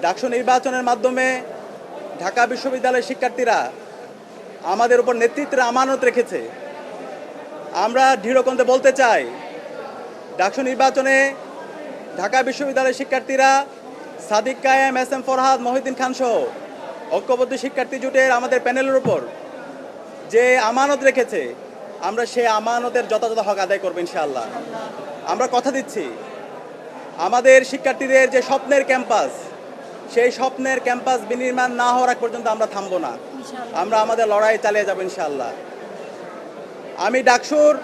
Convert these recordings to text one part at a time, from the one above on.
ডাকসু নির্বাচনের মাধ্যমে ঢাকা বিশ্ববিদ্যালয়ের শিক্ষার্থীরা আমাদের উপর নেতৃত্বের আমানত রেখেছে। আমরা দৃঢ়কণ্ঠে বলতে চাই, ডাকসু নির্বাচনে ঢাকা বিশ্ববিদ্যালয়ের শিক্ষার্থীরা সাদিক কায়েম, এস এম ফরহাদ, মহিউদ্দিন খান সহ ঐক্যবদ্ধ শিক্ষার্থী জোটের আমাদের প্যানেলের উপর যে আমানত রেখেছে, আমরা সেই আমানতের যথাযথ হক আদায় করবো ইনশাআল্লাহ। আমরা কথা দিচ্ছি, আমাদের শিক্ষার্থীদের যে স্বপ্নের ক্যাম্পাস, সেই স্বপ্নের ক্যাম্পাস বিনির্মাণ না হওয়ার আগ পর্যন্ত আমরা থামবো না। আমরা আমাদের লড়াই চালিয়ে যাবো ইনশাআল্লাহ। আমি ডাকসুর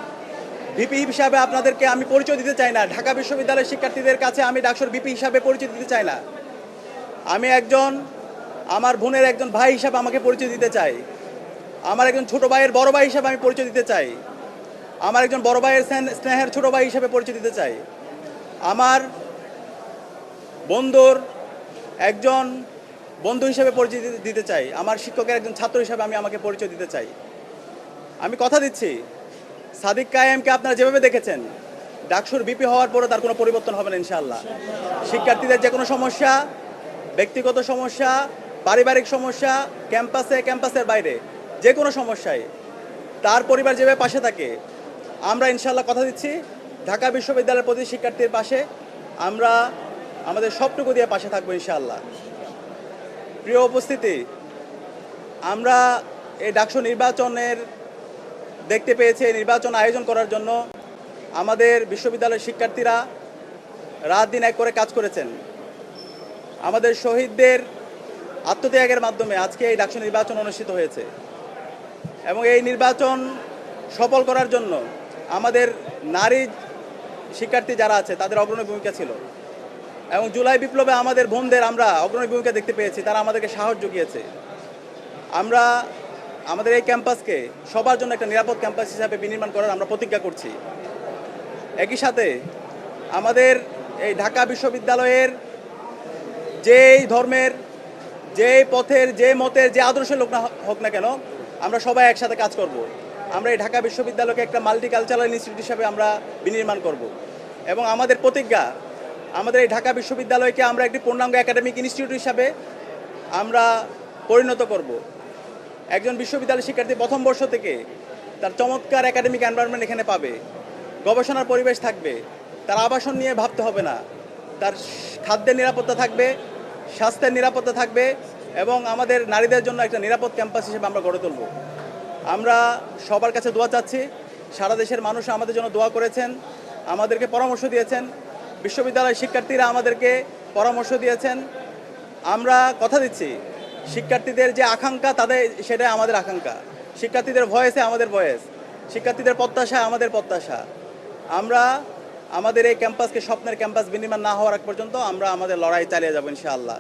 ভিপি হিসাবে আপনাদেরকে আমি পরিচয় দিতে চাই না। ঢাকা বিশ্ববিদ্যালয়ের শিক্ষার্থীদের কাছে আমি ডাকসুর ভিপি হিসাবে পরিচয় দিতে চাই না। আমি একজন, আমার বোনের একজন ভাই হিসাবে আমাকে পরিচয় দিতে চাই। আমার একজন ছোট ভাইয়ের বড় ভাই হিসাবে আমি পরিচয় দিতে চাই। আমার একজন বড় ভাইয়ের স্নেহের ছোট ভাই হিসাবে পরিচয় দিতে চাই। আমার বন্ধুর একজন বন্ধু হিসেবে পরিচয় দিতে চাই। আমার শিক্ষকের একজন ছাত্র হিসাবে আমি আমাকে পরিচয় দিতে চাই। আমি কথা দিচ্ছি, সাদিক কায়েমকে আপনারা যেভাবে দেখেছেন, ডাকসুর ভিপি হওয়ার পরে তার কোনো পরিবর্তন হবে না ইনশাআল্লাহ। শিক্ষার্থীদের যে কোনো সমস্যা, ব্যক্তিগত সমস্যা, পারিবারিক সমস্যা, ক্যাম্পাসের বাইরে যে কোনো সমস্যায় তার পরিবার যেভাবে পাশে থাকে, আমরা ইনশাআল্লাহ কথা দিচ্ছি ঢাকা বিশ্ববিদ্যালয়ের প্রতি শিক্ষার্থীর পাশে আমরা আমাদের সবটুকু দিয়ে পাশে থাকবো ইনশাআল্লাহ। প্রিয় উপস্থিতি, আমরা এই ডাকসু নির্বাচনের দেখতে পেয়েছি, নির্বাচন আয়োজন করার জন্য আমাদের বিশ্ববিদ্যালয়ের শিক্ষার্থীরা রাত দিন এক করে কাজ করেছেন। আমাদের শহীদদের আত্মত্যাগের মাধ্যমে আজকে এই ডাকসু নির্বাচন অনুষ্ঠিত হয়েছে এবং এই নির্বাচন সফল করার জন্য আমাদের নারী শিক্ষার্থী যারা আছে তাদের অগ্রণী ভূমিকা ছিল এবং জুলাই বিপ্লবে আমাদের বোনদের আমরা অগ্রণী ভূমিকা দেখতে পেয়েছি। তারা আমাদেরকে সাহস জুগিয়েছে। আমরা আমাদের এই ক্যাম্পাসকে সবার জন্য একটা নিরাপদ ক্যাম্পাস হিসাবে বিনির্মাণ করার আমরা প্রতিজ্ঞা করছি। একই সাথে আমাদের এই ঢাকা বিশ্ববিদ্যালয়ের যেই ধর্মের, যেই পথের, যে মতের, যে আদর্শের লোক না হোক না কেন, আমরা সবাই একসাথে কাজ করব। আমরা এই ঢাকা বিশ্ববিদ্যালয়কে একটা মাল্টিকালচারাল ইনস্টিটিউট হিসাবে আমরা বিনির্মাণ করব এবং আমাদের প্রতিজ্ঞা, আমাদের এই ঢাকা বিশ্ববিদ্যালয়কে আমরা একটি পূর্ণাঙ্গ একাডেমিক ইনস্টিটিউট হিসাবে আমরা পরিণত করব। একজন বিশ্ববিদ্যালয় শিক্ষার্থী প্রথম বর্ষ থেকে তার চমৎকার একাডেমিক এনভায়রনমেন্ট এখানে পাবে, গবেষণার পরিবেশ থাকবে, তার আবাসন নিয়ে ভাবতে হবে না, তার খাদ্যের নিরাপত্তা থাকবে, স্বাস্থ্যের নিরাপত্তা থাকবে এবং আমাদের নারীদের জন্য একটা নিরাপদ ক্যাম্পাস হিসেবে আমরা গড়ে তুলব। আমরা সবার কাছে দোয়া চাচ্ছি। সারা দেশের মানুষ আমাদের জন্য দোয়া করেছেন, আমাদেরকে পরামর্শ দিয়েছেন, বিশ্ববিদ্যালয়ের শিক্ষার্থীরা আমাদেরকে পরামর্শ দিয়েছেন। আমরা কথা দিচ্ছি, শিক্ষার্থীদের যে আকাঙ্ক্ষা, তাদের সেটাই আমাদের আকাঙ্ক্ষা। শিক্ষার্থীদের ভয়েসে আমাদের ভয়েস, শিক্ষার্থীদের প্রত্যাশায় আমাদের প্রত্যাশা। আমরা আমাদের এই ক্যাম্পাসকে স্বপ্নের ক্যাম্পাস বিনির্মাণ না হওয়ার আগ পর্যন্ত আমরা আমাদের লড়াই চালিয়ে যাব ইনশাআল্লাহ।